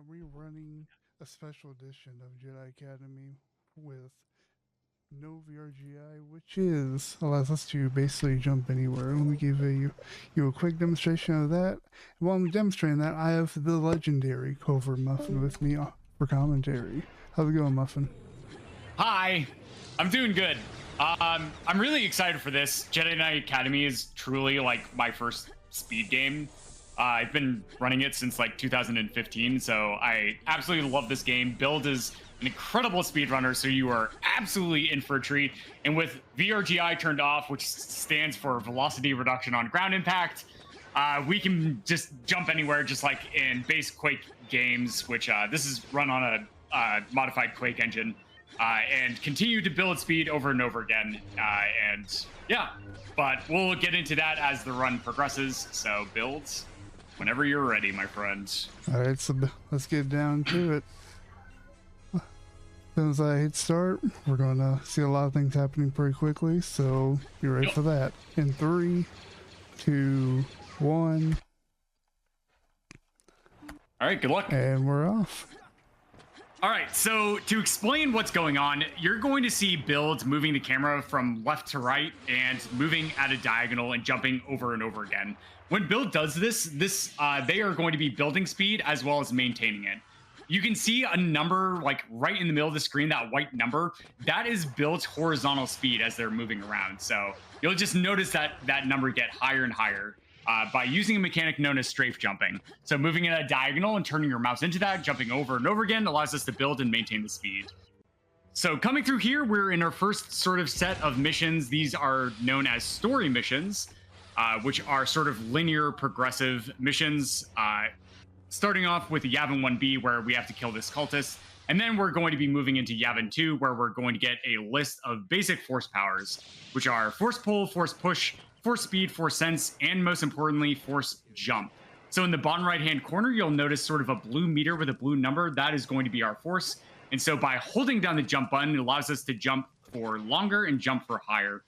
rerunning a special edition of Jedi Academy with no VRGI, which allows us to basically jump anywhere. Let me give you a quick demonstration of that. And while I'm demonstrating that, I have the legendary Cover Muffin with me for commentary. How's it going, Muffin? Hi, I'm doing good. I'm really excited for this. Jedi Knight Academy is truly like my first speed game. I've been running it since like 2015, so I absolutely love this game. Build is an incredible speedrunner, so you are absolutely in for a treat. And with VRGI turned off, which stands for velocity reduction on ground impact, we can just jump anywhere, just like in base Quake games, which this is run on a modified Quake engine. And continue to build speed over and over again. And yeah, but we'll get into that as the run progresses. So builds whenever you're ready, my friends. All right, so let's get down to it. As soon as I hit start, we're going to see a lot of things happening pretty quickly. So be ready for that. In 3, 2, 1. All right, good luck. And we're off. All right, so to explain what's going on, you're going to see builds moving the camera from left to right and moving at a diagonal and jumping over and over again. When build does this, they are going to be building speed as well as maintaining it. You can see a number like right in the middle of the screen, that white number, that is build's horizontal speed as they're moving around. So you'll just notice that number get higher and higher. By using a mechanic known as strafe jumping. So moving in a diagonal and turning your mouse into that, jumping over and over again, allows us to build and maintain the speed. So coming through here, we're in our first sort of set of missions. These are known as story missions, which are sort of linear progressive missions. Starting off with Yavin 1B, where we have to kill this cultist. And then we're going to be moving into Yavin 2, where we're going to get a list of basic force powers, which are force pull, force push, force speed, force sense, and most importantly, force jump. So in the bottom right-hand corner, you'll notice sort of a blue meter with a blue number. That is going to be our force. And so by holding down the jump button, it allows us to jump for longer and jump for higher.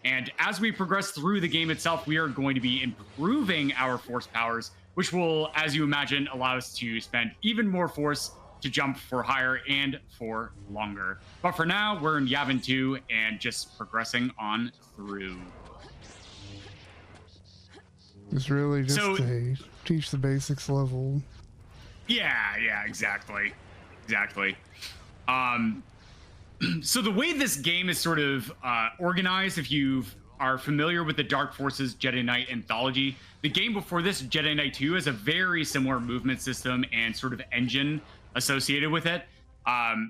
And as we progress through the game itself, we are going to be improving our force powers, which will, as you imagine, allow us to spend even more force to jump for higher and for longer. But for now, we're in Yavin 2 and just progressing on through. It's really just a teach the basics level. Yeah, exactly. So the way this game is sort of organized, if you are familiar with the Dark Forces Jedi Knight anthology, the game before this, Jedi Knight 2, has a very similar movement system and sort of engine associated with it.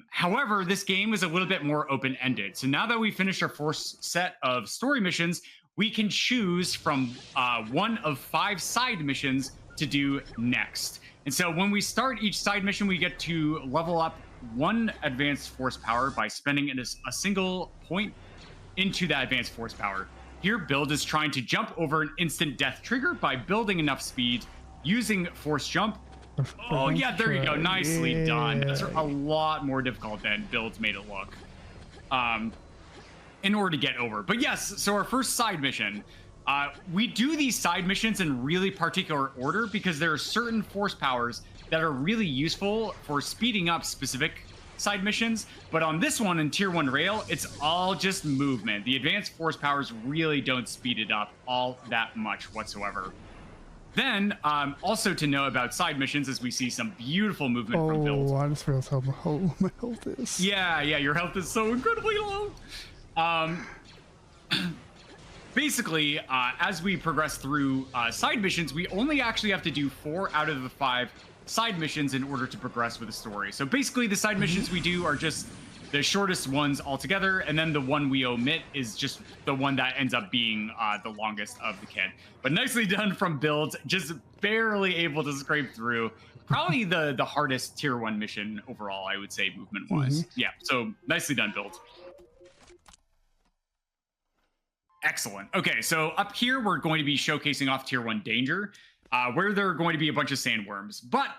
However, this game is a little bit more open-ended. So now that we finished our first set of story missions, we can choose from one of 5 side missions to do next. And so when we start each side mission, we get to level up 1 advanced force power by spending a single point into that advanced force power. Here, build is trying to jump over an instant death trigger by building enough speed using force jump. Oh yeah, there you go. Nicely done. That's a lot more difficult than builds made it look. In order to get over. But yes, so our first side mission, we do these side missions in really particular order because there are certain force powers that are really useful for speeding up specific side missions. But on this one, in Tier 1 Rail, it's all just movement. The advanced force powers really don't speed it up all that much whatsoever. Then, also to know about side missions is we see some beautiful movement from builds. Oh, I just realized how low my health is. Yeah, your health is so incredibly low. Basically, as we progress through side missions, we only actually have to do 4 out of the 5 side missions in order to progress with the story. So basically, the side missions we do are just the shortest ones altogether, and then the one we omit is just the one that ends up being the longest of the kit. But nicely done from builds, just barely able to scrape through. Probably the hardest Tier 1 mission overall, I would say, movement-wise. Yeah, so nicely done, builds. Excellent. Okay, so up here, we're going to be showcasing off Tier 1 Danger, where there are going to be a bunch of sandworms. But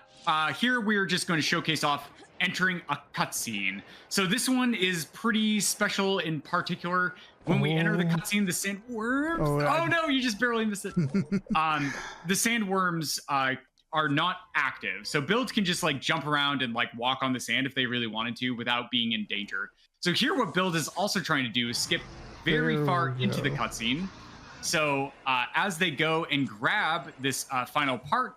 here, we're just going to showcase off entering a cutscene. So this one is pretty special in particular. When we enter the cutscene, the sandworms... Oh no, you just barely missed it. The sandworms are not active. So builds can just like jump around and like walk on the sand if they really wanted to without being in danger. So here what build is also trying to do is skip very far into the cutscene. So as they go and grab this final part,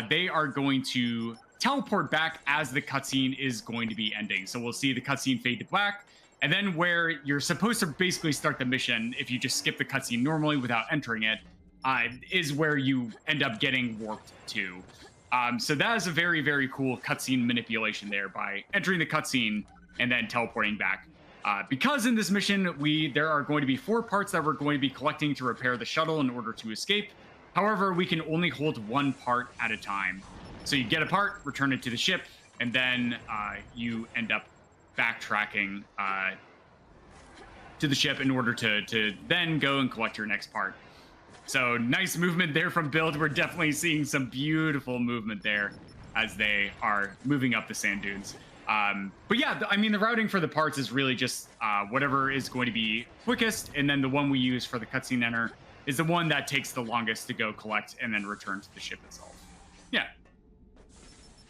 they are going to teleport back as the cutscene is going to be ending. So we'll see the cutscene fade to black. And then where you're supposed to basically start the mission, if you just skip the cutscene normally without entering it, is where you end up getting warped to. So that is a very, very cool cutscene manipulation there by entering the cutscene and then teleporting back. Because in this mission, there are going to be 4 parts that we're going to be collecting to repair the shuttle in order to escape. However, we can only hold 1 part at a time. So you get a part, return it to the ship, and then you end up backtracking to the ship in order to then go and collect your next part. So nice movement there from Build. We're definitely seeing some beautiful movement there as they are moving up the sand dunes. But yeah, I mean, the routing for the parts is really just whatever is going to be quickest, and then the one we use for the cutscene enter is the one that takes the longest to go collect and then return to the ship itself. Yeah.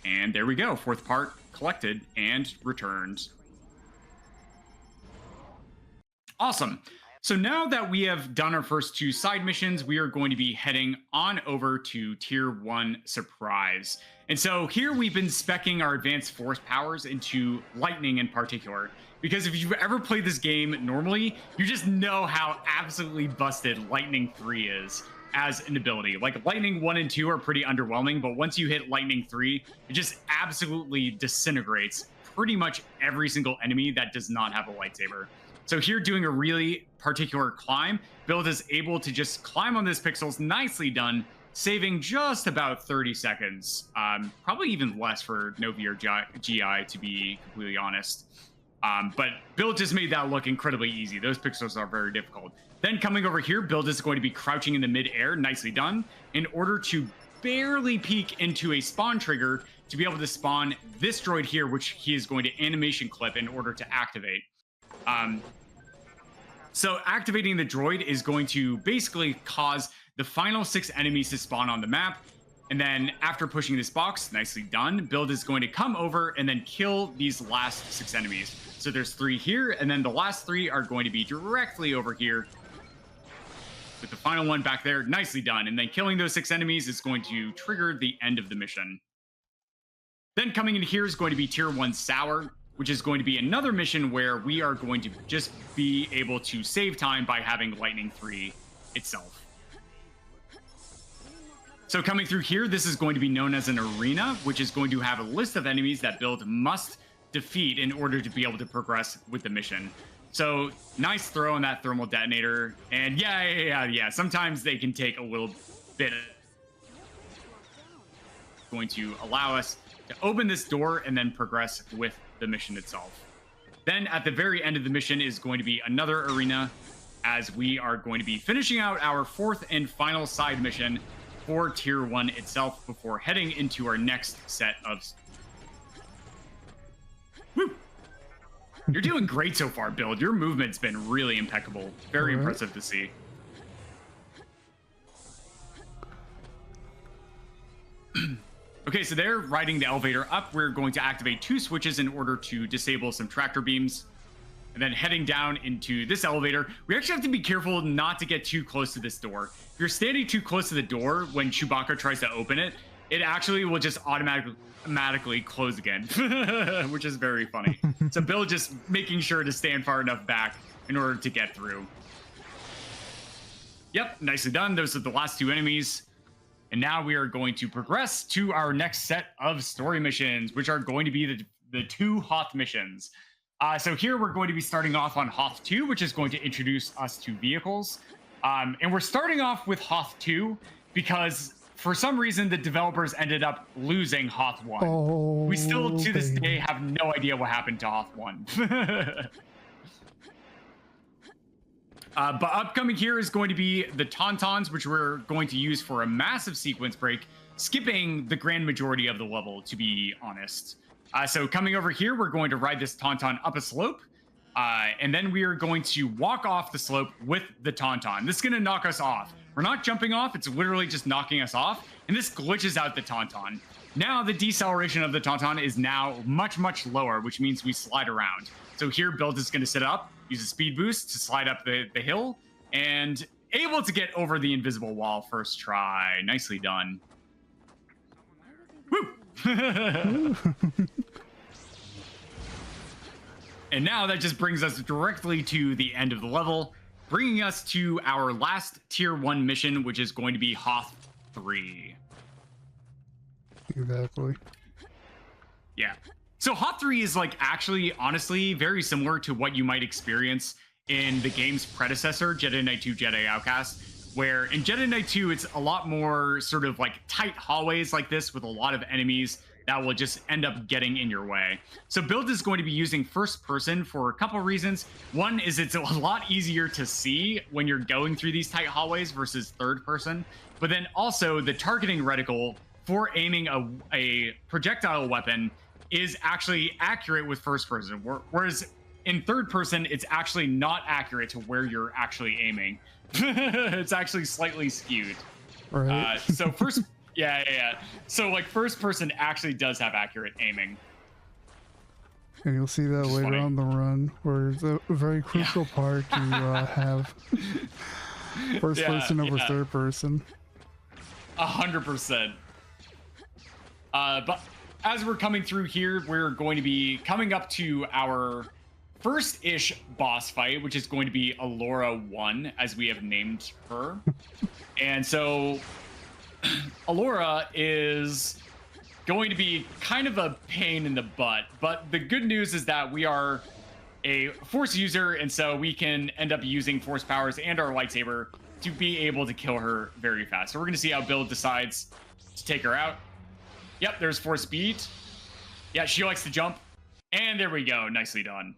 And there we go. 4th part collected and returned. Awesome. So now that we have done our first 2 side missions, we are going to be heading on over to Tier 1 Surprise. And so here we've been speccing our advanced force powers into lightning in particular. Because if you've ever played this game normally, you just know how absolutely busted Lightning 3 is as an ability. Like Lightning 1 and 2 are pretty underwhelming, but once you hit Lightning 3, it just absolutely disintegrates pretty much every single enemy that does not have a lightsaber. So here doing a really particular climb, Build is able to just climb on this pixels, nicely done, saving just about 30 seconds. Probably even less for Novi or GI, to be completely honest. But Build just made that look incredibly easy. Those pixels are very difficult. Then coming over here, Build is going to be crouching in the mid-air, nicely done, in order to barely peek into a spawn trigger to be able to spawn this droid here, which he is going to animation clip in order to activate. So activating the droid is going to basically cause the final 6 enemies to spawn on the map. And then after pushing this box, nicely done, Build is going to come over and then kill these last 6 enemies. So there's 3 here, and then the last 3 are going to be directly over here with the final one back there. Nicely done. And then killing those 6 enemies is going to trigger the end of the mission. Then coming in here is going to be Tier 1 Sour, which is going to be another mission where we are going to just be able to save time by having Lightning 3 itself. So coming through here, this is going to be known as an arena, which is going to have a list of enemies that Build must defeat in order to be able to progress with the mission. So nice throw on that thermal detonator. And yeah, sometimes they can take a little bit. Going to allow us to open this door and then progress with the mission itself. Then at the very end of the mission is going to be another arena, as we are going to be finishing out our 4th and final side mission for Tier 1 itself before heading into our next set of... Woo! You're doing great so far, Build. Your movement's been really impeccable. Very impressive to see. Okay, so they're riding the elevator up. We're going to activate 2 switches in order to disable some tractor beams. And then heading down into this elevator, we actually have to be careful not to get too close to this door. If you're standing too close to the door when Chewbacca tries to open it, it actually will just automatically close again, which is very funny. So Bill just making sure to stand far enough back in order to get through. Yep, nicely done. Those are the last 2 enemies. And now we are going to progress to our next set of story missions, which are going to be the 2 Hoth missions. So here we're going to be starting off on Hoth 2, which is going to introduce us to vehicles. And we're starting off with Hoth 2 because for some reason the developers ended up losing Hoth 1. Oh, we still to this day have no idea what happened to Hoth 1. But upcoming here is going to be the Tauntauns, which we're going to use for a massive sequence break, skipping the grand majority of the level, to be honest. So coming over here, we're going to ride this Tauntaun up a slope, and then we are going to walk off the slope with the Tauntaun. This is going to knock us off. We're not jumping off. It's literally just knocking us off. And this glitches out the Tauntaun. Now the deceleration of the Tauntaun is now much, much lower, which means we slide around. So here, Build is going to sit up, use a speed boost to slide up the hill, and able to get over the invisible wall first try. Nicely done. Woo! And now that just brings us directly to the end of the level, bringing us to our last tier 1 mission, which is going to be Hoth 3. Exactly. Yeah. So Hoth 3 is like actually, honestly, very similar to what you might experience in the game's predecessor, Jedi Knight 2 Jedi Outcast, where in Jedi Knight 2, it's a lot more sort of like tight hallways like this with a lot of enemies that will just end up getting in your way. So Build is going to be using first person for a couple reasons. One is it's a lot easier to see when you're going through these tight hallways versus third person. But then also the targeting reticle for aiming a projectile weapon is actually accurate with first person. Whereas in third person, it's actually not accurate to where you're actually aiming. It's actually slightly skewed. Right. So first... Yeah. So like first person actually does have accurate aiming. And you'll see that later on the run, where it's a very crucial part to have first person over third person. 100%. But as we're coming through here, we're going to be coming up to our first-ish boss fight, which is going to be Alora 1, as we have named her. And so Alora is going to be kind of a pain in the butt, but the good news is that we are a force user, and so we can end up using force powers and our lightsaber to be able to kill her very fast. So we're going to see how Build decides to take her out. Yep, there's force speed. Yeah, she likes to jump. And there we go. Nicely done.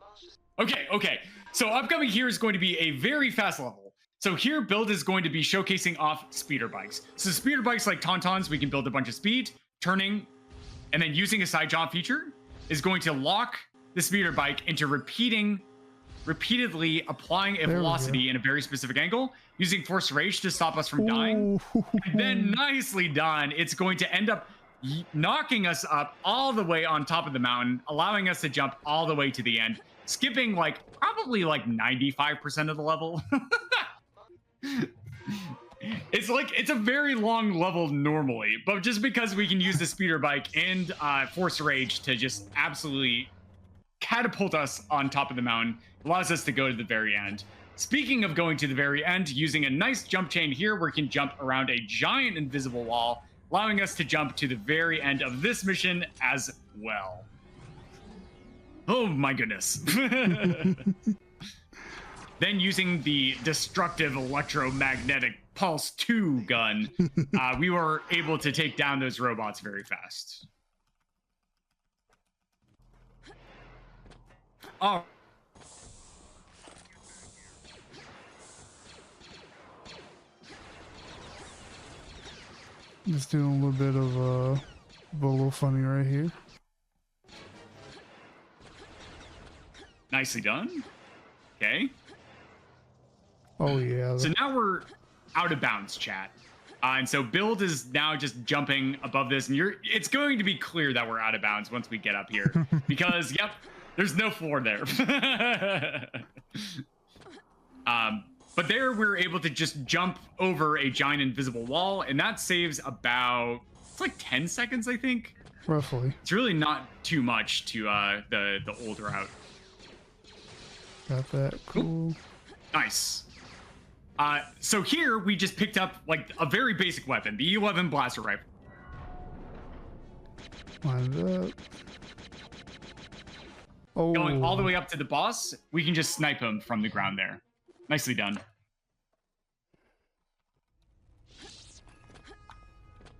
Okay. So upcoming here is going to be a very fast level. So here, Build is going to be showcasing off speeder bikes. So speeder bikes like Tauntauns, we can build a bunch of speed, turning, and then using a side jump feature is going to lock the speeder bike into repeatedly applying a velocity in a very specific angle, using force rage to stop us from dying. And then nicely done, it's going to end up knocking us up all the way on top of the mountain, allowing us to jump all the way to the end, skipping like probably like 95% of the level. It's a very long level normally, but just because we can use the speeder bike and force rage to just absolutely catapult us on top of the mountain allows us to go to the very end. Speaking of going to the very end, using a nice jump chain here, we can jump around a giant invisible wall, allowing us to jump to the very end of this mission as well. Oh my goodness. Then using the destructive electromagnetic Pulse 2 gun, we were able to take down those robots very fast. Oh. Just doing a little bit of a little funny right here. Nicely done. Okay. Oh yeah. So now we're out of bounds, chat. And so Build is now just jumping above this, and it's going to be clear that we're out of bounds once we get up here. Because, yep, there's no floor there. But there we're able to just jump over a giant invisible wall, and that saves about, it's like 10 seconds, I think. Roughly. It's really not too much to the old route. Got that. Cool. Ooh. Nice. So here we just picked up like a very basic weapon, the E11 blaster rifle. Lined up. Oh. Going all the way up to the boss, we can just snipe him from the ground there. Nicely done.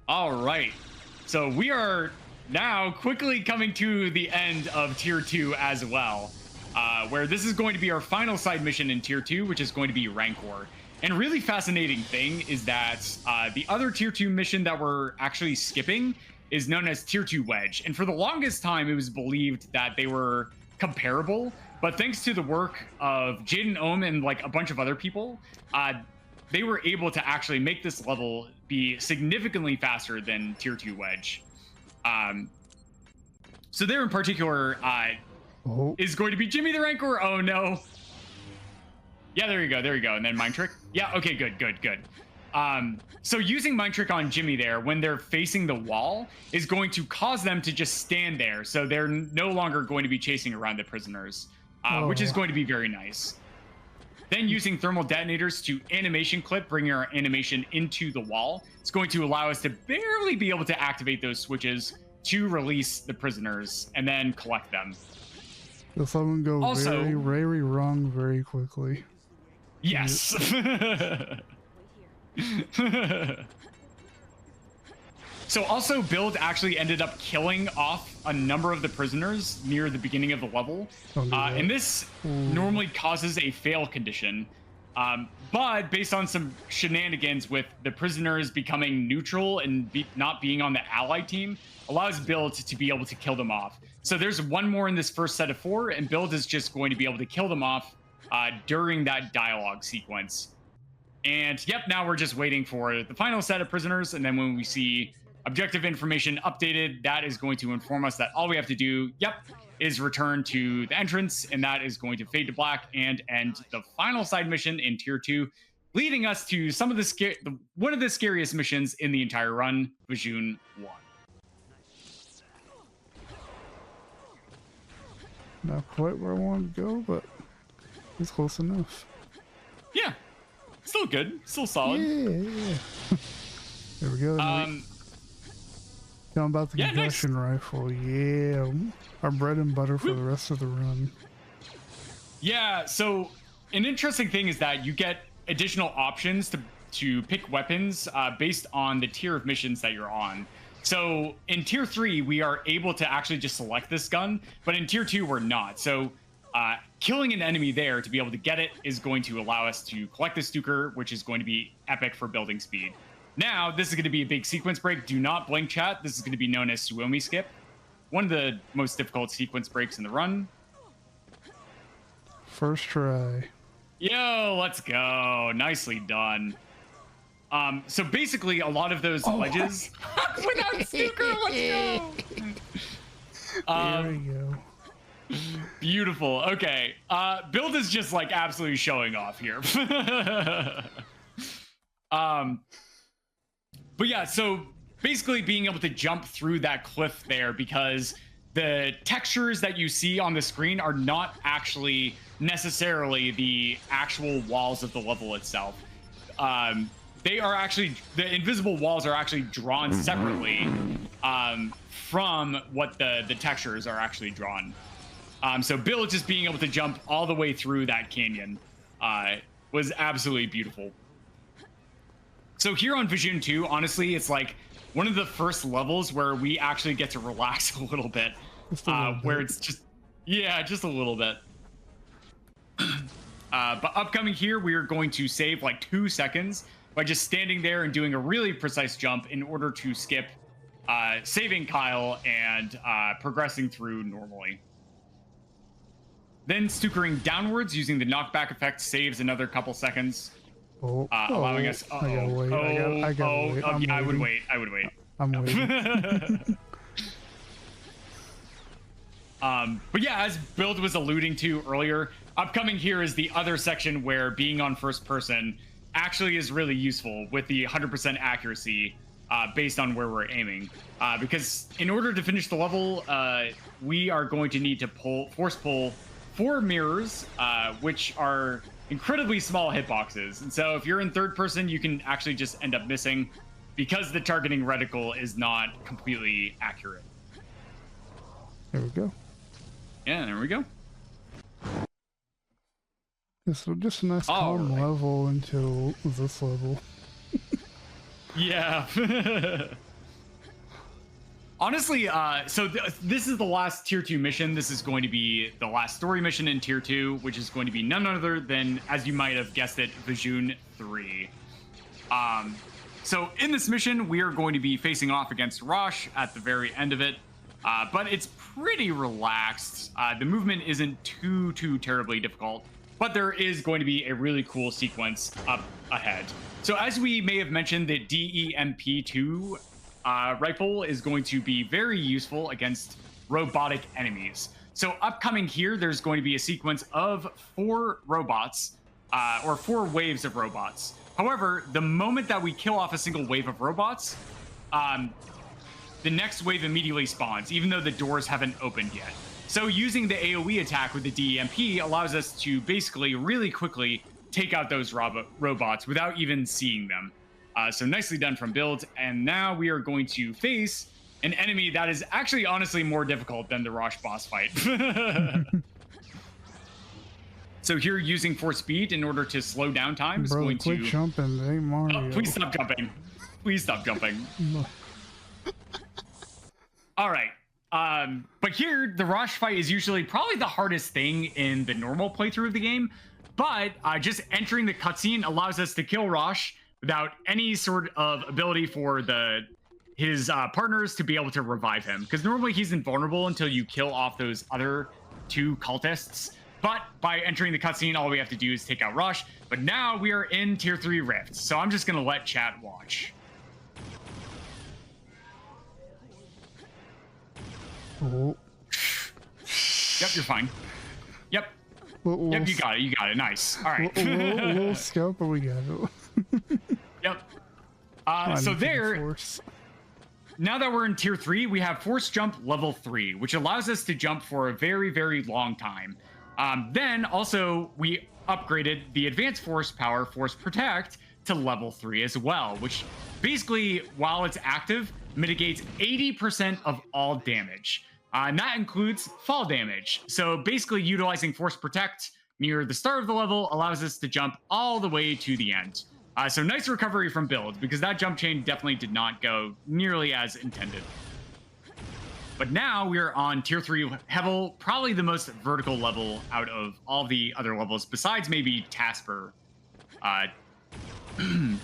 All right. So we are now quickly coming to the end of Tier 2 as well, where this is going to be our final side mission in Tier 2, which is going to be Rancor. And a really fascinating thing is that the other Tier 2 mission that we're actually skipping is known as Tier 2 Wedge. And for the longest time, it was believed that they were comparable. But thanks to the work of Jaden Ohm and like a bunch of other people, they were able to actually make this level be significantly faster than Tier 2 Wedge. So there in particular is going to be Jimmy the Rancor. Oh no. Yeah, there you go. And then Mind Trick. Yeah, okay, good. So using Mind Trick on Jimmy there when they're facing the wall is going to cause them to just stand there. So they're no longer going to be chasing around the prisoners, which is going to be very nice. Then using thermal detonators to animation clip, bringing our animation into the wall. It's going to allow us to barely be able to activate those switches to release the prisoners and then collect them. So someone go also, very wrong very quickly. Yes. So also Build actually ended up killing off a number of the prisoners near the beginning of the level. And this normally causes a fail condition. But based on some shenanigans with the prisoners becoming neutral and not being on the ally team, allows Build to be able to kill them off. So there's one more in this first set of 4, and Build is just going to be able to kill them off during that dialogue sequence. And yep, now we're just waiting for the final set of prisoners, and then when we see objective information updated, that is going to inform us that all we have to do, is return to the entrance, and that is going to fade to black and end the final side mission in Tier 2, leading us to some of one of the scariest missions in the entire run, Vajun 1. Not quite where I want to go, but it's close enough. Yeah, still good, still solid. Yeah. There we go. Tell about the concussion rifle. Yeah, our bread and butter for the rest of the run. Yeah, so an interesting thing is that you get additional options to pick weapons based on the tier of missions that you're on. So in Tier 3, we are able to actually just select this gun, but in Tier 2, we're not. So killing an enemy there to be able to get it is going to allow us to collect the Stuker, which is going to be epic for building speed. Now, this is going to be a big sequence break. Do not blink, chat. This is going to be known as Suomi Skip. One of the most difficult sequence breaks in the run. First try. Yo, let's go. Nicely done. So basically, a lot of those ledges... Without Stuker, let's go! There we go. Beautiful. Okay. Build is just, like, absolutely showing off here. But yeah, so basically being able to jump through that cliff there, because the textures that you see on the screen are not actually necessarily the actual walls of the level itself. They are actually, the invisible walls are actually drawn separately from what the textures are actually drawn. So Bill just being able to jump all the way through that canyon was absolutely beautiful. So here on Vajun 2, honestly, it's like one of the first levels where we actually get to relax a little bit. Where it's just, yeah, just a little bit. But upcoming here, we are going to save like 2 seconds by just standing there and doing a really precise jump in order to skip saving Kyle and progressing through normally. Then Stukering downwards using the knockback effect saves another couple seconds. Allowing us. I gotta wait. I would wait. I'm waiting. But yeah, as Build was alluding to earlier, upcoming here is the other section where being on first person actually is really useful with the 100% accuracy based on where we're aiming. Because in order to finish the level, we are going to need to force pull 4 mirrors, which are incredibly small hitboxes. And so if you're in third person, you can actually just end up missing because the targeting reticle is not completely accurate. There we go. Yeah, there we go. Yeah, so just a nice calm level until this level. Yeah. Honestly, so this is the last Tier 2 mission. This is going to be the last story mission in Tier 2, which is going to be none other than, as you might have guessed it, Vajun 3. So in this mission, we are going to be facing off against Rosh at the very end of it. But it's pretty relaxed. The movement isn't too terribly difficult. but there is going to be a really cool sequence up ahead. So as we may have mentioned, the DEMP2 rifle is going to be very useful against robotic enemies. So upcoming here, there's going to be a sequence of 4 robots, or 4 waves of robots. However, the moment that we kill off a single wave of robots, the next wave immediately spawns, even though the doors haven't opened yet. So using the AoE attack with the DEMP allows us to basically really quickly take out those robots without even seeing them. So nicely done from Build. And now we are going to face an enemy that is actually honestly more difficult than the Rosh boss fight. So here, using force speed in order to slow down time is going quit to... jumping, they Mario. Oh, please stop jumping. Please stop jumping. All right. But here, the Rosh fight is usually probably the hardest thing in the normal playthrough of the game. But just entering the cutscene allows us to kill Rosh without any sort of ability for his partners to be able to revive him. Because normally he's invulnerable until you kill off those other 2 cultists. But by entering the cutscene, all we have to do is take out Rosh. But now we are in Tier 3 Rifts. So I'm just going to let chat watch. Oh. Yep, you're fine. Yep. Yep, you got it. You got it. Nice. All right. Little scope, but we got it. Yep. So there, now that we're in Tier 3, we have Force Jump Level 3, which allows us to jump for a very, very long time. Then also, we upgraded the Advanced Force Power Force Protect to Level 3 as well, which basically, while it's active, mitigates 80% of all damage. And that includes fall damage. So basically, utilizing Force Protect near the start of the level allows us to jump all the way to the end. So nice recovery from Build, because that jump chain definitely did not go nearly as intended. But now we're on Tier 3 Hevel, probably the most vertical level out of all the other levels, besides maybe Tasper.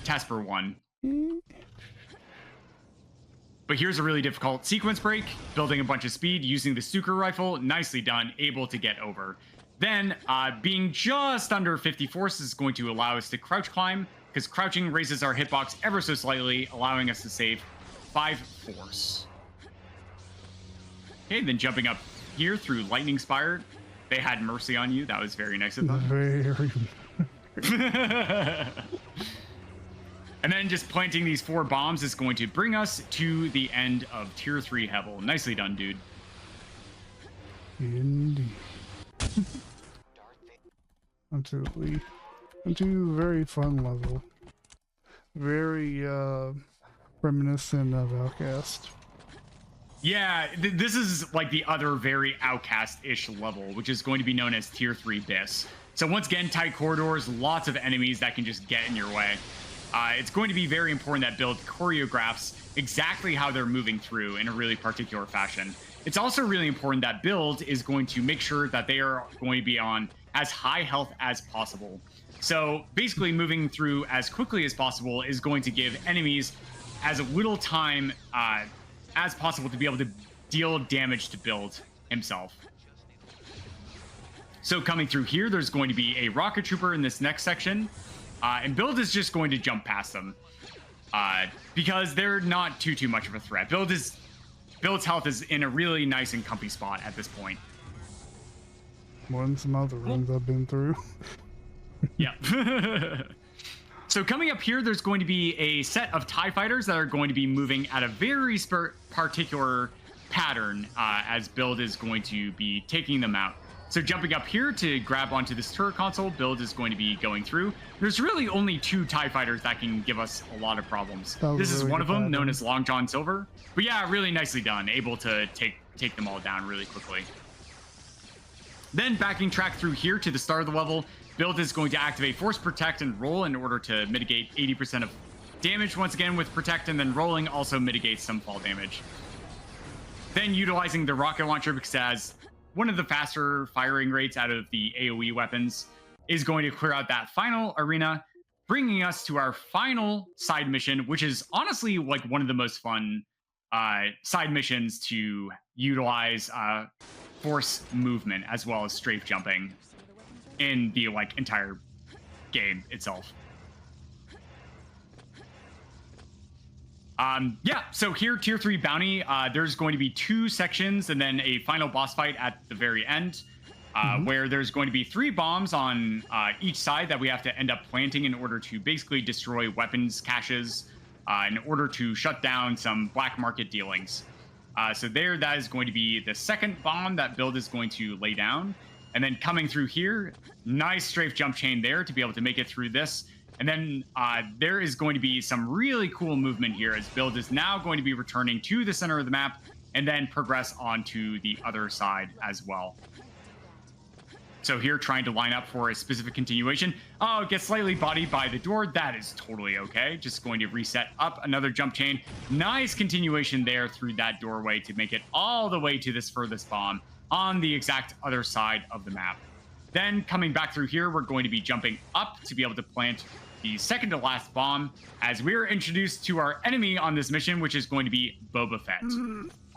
Tasper 1. But here's a really difficult sequence break, building a bunch of speed using the Stuker rifle. Nicely done, able to get over. Then, being just under 50 force is going to allow us to crouch climb, because crouching raises our hitbox ever so slightly, allowing us to save 5 force. Okay, then jumping up here through Lightning Spire. They had mercy on you. That was very nice of them. Very. And then just planting these 4 bombs is going to bring us to the end of Tier 3 Hevel. Nicely done, dude. Indeed. Absolutely. Into a very fun level. Very reminiscent of Outcast. Yeah, this is like the other very Outcast-ish level, which is going to be known as Tier 3 Bis. So once again, tight corridors, lots of enemies that can just get in your way. It's going to be very important that Build choreographs exactly how they're moving through in a really particular fashion. It's also really important that Build is going to make sure that they are going to be on as high health as possible. So basically moving through as quickly as possible is going to give enemies as little time as possible to be able to deal damage to Build himself. So coming through here, there's going to be a rocket trooper in this next section. And Build is just going to jump past them because they're not too much of a threat. Build's health is in a really nice and comfy spot at this point. More than some other runs I've been through. Yeah. So coming up here, there's going to be a set of TIE fighters that are going to be moving at a very particular pattern as Build is going to be taking them out. So jumping up here to grab onto this turret console, Build is going to be going through. There's really only 2 TIE fighters that can give us a lot of problems. This is one of them, known as Long John Silver. But yeah, really nicely done, able to take them all down really quickly. Then backing track through here to the start of the level, Build is going to activate Force Protect and Roll in order to mitigate 80% of damage once again with Protect, and then rolling also mitigates some fall damage. Then utilizing the rocket launcher, because it has one of the faster firing rates out of the AoE weapons, is going to clear out that final arena, bringing us to our final side mission, which is honestly like one of the most fun side missions to utilize force movement as well as strafe jumping. in the like entire game itself. Yeah, so here, tier 3 bounty, there's going to be 2 sections and then a final boss fight at the very end, where there's going to be 3 bombs on each side that we have to end up planting in order to basically destroy weapons caches, in order to shut down some black market dealings. So that is going to be the second bomb that Build is going to lay down. And then coming through here, nice strafe jump chain there to be able to make it through this. And then there is going to be some really cool movement here as Build is now going to be returning to the center of the map and then progress onto the other side as well. So here, trying to line up for a specific continuation. Oh, gets slightly bodied by the door. That is totally okay. Just going to reset up another jump chain. Nice continuation there through that doorway to make it all the way to this furthest bomb on the exact other side of the map. Then coming back through here, we're going to be jumping up to be able to plant the second to last bomb as we're introduced to our enemy on this mission, which is going to be Boba Fett.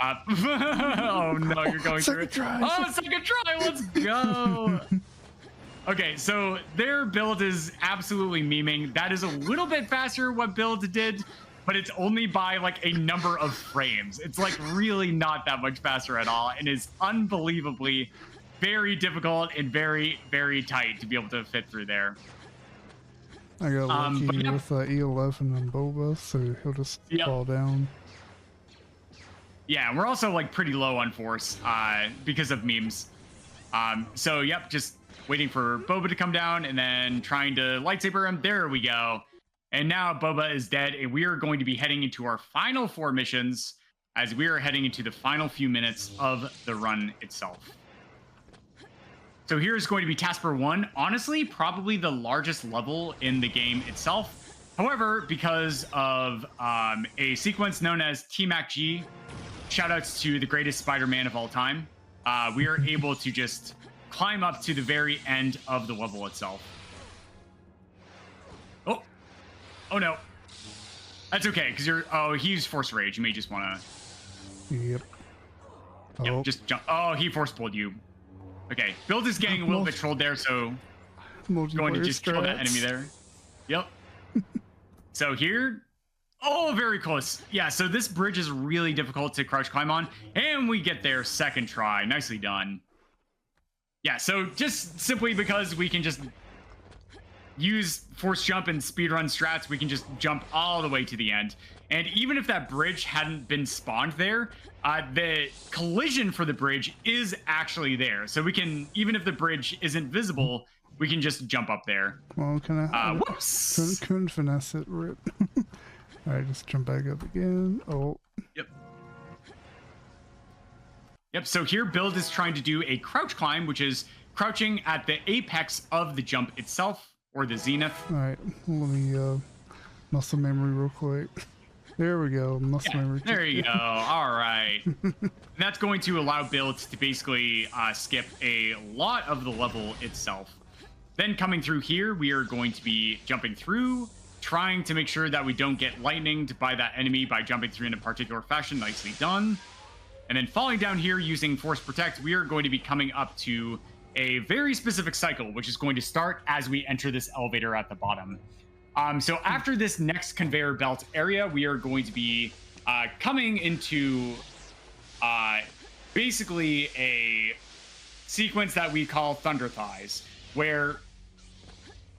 Oh no, you're going through it. Oh, second try, let's go. Okay, so their build is absolutely memeing. That is a little bit faster what Build did, but it's only by like a number of frames. It's like really not that much faster at all and is unbelievably very difficult and very, very tight to be able to fit through there. I got lucky with E11 and Boba, so he'll just fall down. Yeah, and we're also like pretty low on force because of memes. So yep, just waiting for Boba to come down and then trying to lightsaber him. There we go. And now Boba is dead, and we are going to be heading into our final 4 missions as we are heading into the final few minutes of the run itself. So here's going to be Tasker 1. Honestly, probably the largest level in the game itself. However, because of a sequence known as T-Mac-G, shoutouts to the greatest Spider-Man of all time, we are able to just climb up to the very end of the level itself. Oh no. That's okay, because he used Force Rage. You may just want to... Yep. Yep, just jump. Oh, he force pulled you. Okay, Build is getting a little bit trolled there, so going to just kill that enemy there. Yep. So here, oh, very close. Yeah, so this bridge is really difficult to crouch climb on, and we get there second try. Nicely done. Yeah, so just simply because we can just use force jump and speedrun strats, we can just jump all the way to the end. And even if that bridge hadn't been spawned there, the collision for the bridge is actually there. So we can, even if the bridge isn't visible, we can just jump up there. Well, whoops! Couldn't finesse it, rip. Alright, just jump back up again. Oh. Yep, so here Build is trying to do a crouch climb, which is crouching at the apex of the jump itself, or the zenith. Alright, let me muscle memory real quick. There we go, muscle memory. There you go, alright. That's going to allow Build to basically skip a lot of the level itself. Then coming through here, we are going to be jumping through, trying to make sure that we don't get lightninged by that enemy by jumping through in a particular fashion. Nicely done. And then falling down here using Force Protect, we are going to be coming up to a very specific cycle, which is going to start as we enter this elevator at the bottom. So after this next conveyor belt area, we are going to be coming into basically a sequence that we call Thunder Thighs, where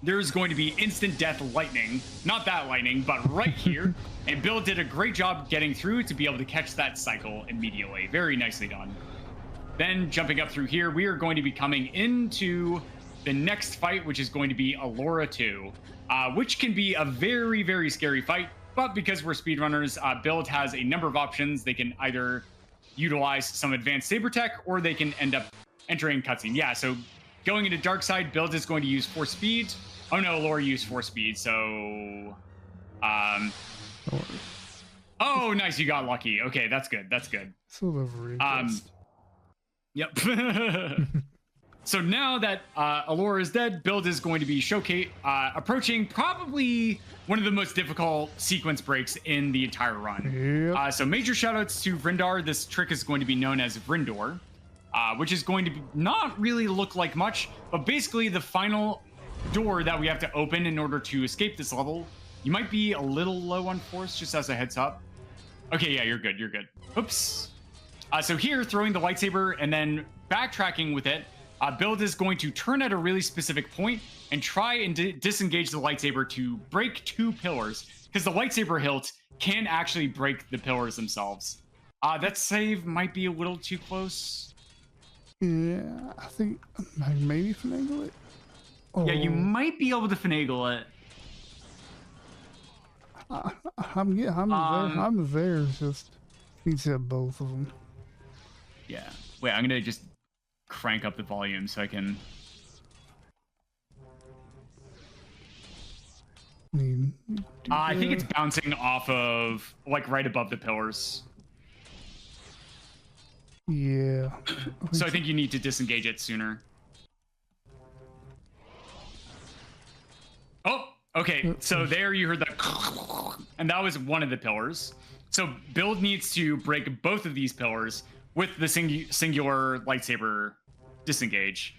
there's going to be instant death lightning, not that lightning, but right here. And Build did a great job getting through to be able to catch that cycle immediately. Very nicely done. Then jumping up through here, we are going to be coming into the next fight, which is going to be Allura 2, which can be a very, very scary fight. But because we're speedrunners, Build has a number of options. They can either utilize some advanced saber tech, or they can end up entering cutscene. Yeah, so going into Dark Side, Build is going to use Force Speed. Oh no, Allura used Force Speed, so... Oh, nice, you got lucky. Okay, that's good, that's good. So Yep. So now that Allura is dead, Build is going to be approaching probably one of the most difficult sequence breaks in the entire run. Yep. So major shoutouts to Vrindar. This trick is going to be known as Vrindor. which is going to not really look like much, but basically the final door that we have to open in order to escape this level. You might be a little low on force, just as a heads up. Okay, yeah, you're good. You're good. Oops. So here, throwing the lightsaber and then backtracking with it, Build is going to turn at a really specific point and try and disengage the lightsaber to break 2 pillars, because the lightsaber hilt can actually break the pillars themselves. That save might be a little too close. Yeah, I think I maybe finagle it. Oh. Yeah, you might be able to finagle it. I'm there. It's just needs to have both of them. Yeah. Wait, I'm gonna just crank up the volume so I can. I think it's bouncing off of like right above the pillars. Yeah. I think you need to disengage it sooner. Oh, okay. So there you heard that, and that was one of the pillars. So Build needs to break both of these pillars with the singular lightsaber disengage.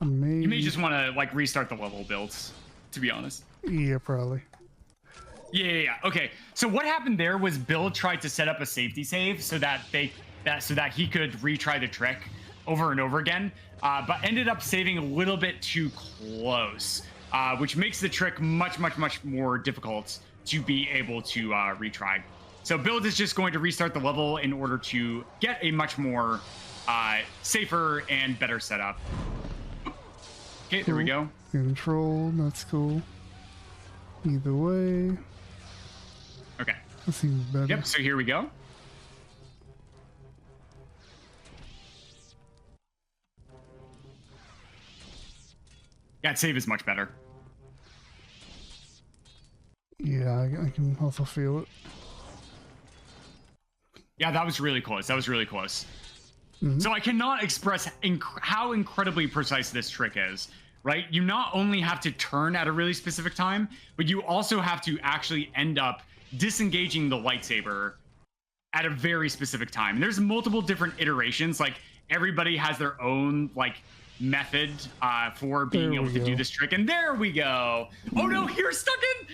Maybe. You may just want to like restart the level, Build, to be honest. Yeah, probably. Yeah. Okay. So what happened there was Build tried to set up a safety save so that he could retry the trick over and over again, but ended up saving a little bit too close, which makes the trick much more difficult to be able to retry. So Build is just going to restart the level in order to get a much more safer and better setup. Okay, there we go. Control, that's cool. Either way. Okay. That seems better. Yep, so here we go. That save is much better. Yeah, I can also feel it. Yeah, that was really close. Mm-hmm. So I cannot express how incredibly precise this trick is, right? You not only have to turn at a really specific time, but you also have to actually end up disengaging the lightsaber at a very specific time. And there's multiple different iterations. Like everybody has their own like method for being able to do this trick. And there we go. Oh no, you're stuck in.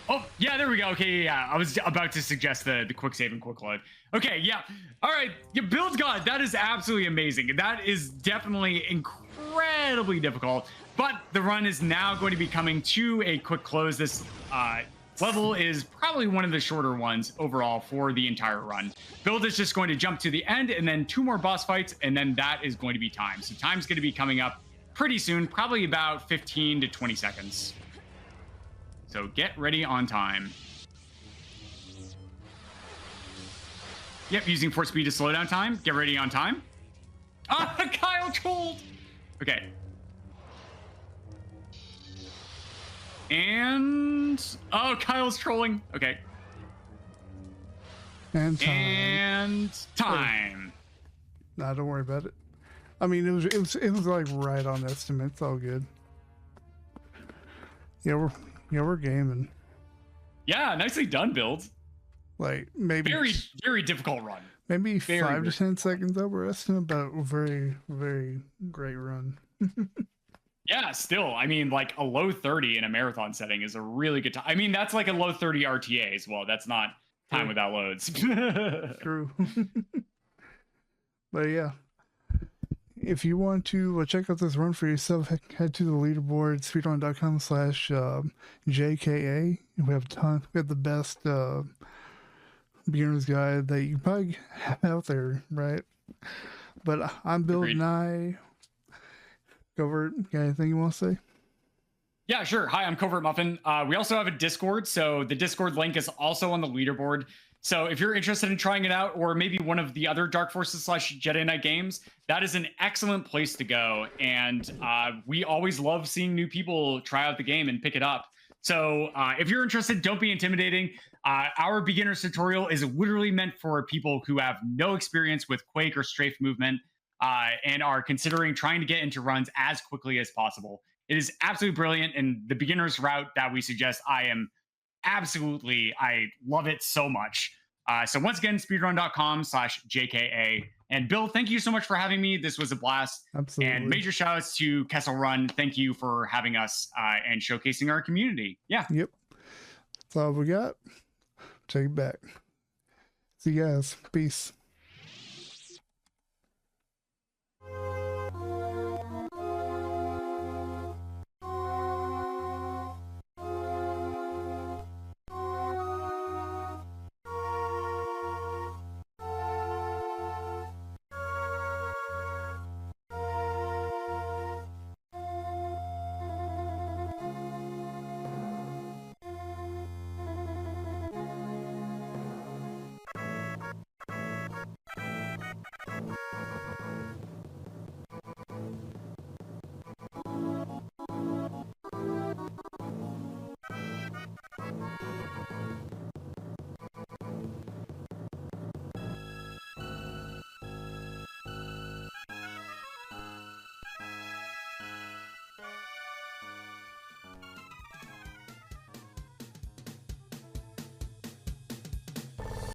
Oh, yeah, there we go. Okay, yeah, I was about to suggest the quick save and quick load. Okay, yeah. All right, your Build God, that is absolutely amazing. That is definitely incredibly difficult, but the run is now going to be coming to a quick close. This level is probably one of the shorter ones overall for the entire run. Build is just going to jump to the end and then 2 more boss fights, and then that is going to be time. So time's going to be coming up pretty soon, probably about 15 to 20 seconds. So get ready on time. Yep, using force speed to slow down time. Get ready on time. Ah, Kyle trolled. Okay. And Kyle's trolling. Okay. And time. And time. Nah, don't worry about it. I mean, it was like right on estimate. It's all good. Yeah, we're gaming. Yeah, nicely done, Build. Like maybe very difficult run. Maybe 5 to 10 seconds over estimate, but very great run. Yeah, still, I mean, like a low 30 in a marathon setting is a really good time. I mean, that's like a low 30 RTA as well. That's not time without loads. True. But yeah, if you want to check out this run for yourself, head to the leaderboard, speedrun.com/JKA. We have the best beginner's guide that you probably have out there, right? But I'm buildnye. Covert, got anything you want to say? Yeah, sure. Hi, I'm Covert Muffin. We also have a Discord, so the Discord link is also on the leaderboard. So if you're interested in trying it out, or maybe one of the other Dark Forces / Jedi Knight games, that is an excellent place to go. And we always love seeing new people try out the game and pick it up. So if you're interested, don't be intimidating. Our beginner's tutorial is literally meant for people who have no experience with Quake or Strafe movement and are considering trying to get into runs as quickly as possible. It is absolutely brilliant, and the beginner's route that we suggest, I love it so much. So once again, speedrun.com/JKA. And Bill, thank you so much for having me. This was a blast. Absolutely. And major shout outs to Kessel Run. Thank you for having us and showcasing our community. Yeah. Yep. That's all we got. Take it back. See you guys. Peace.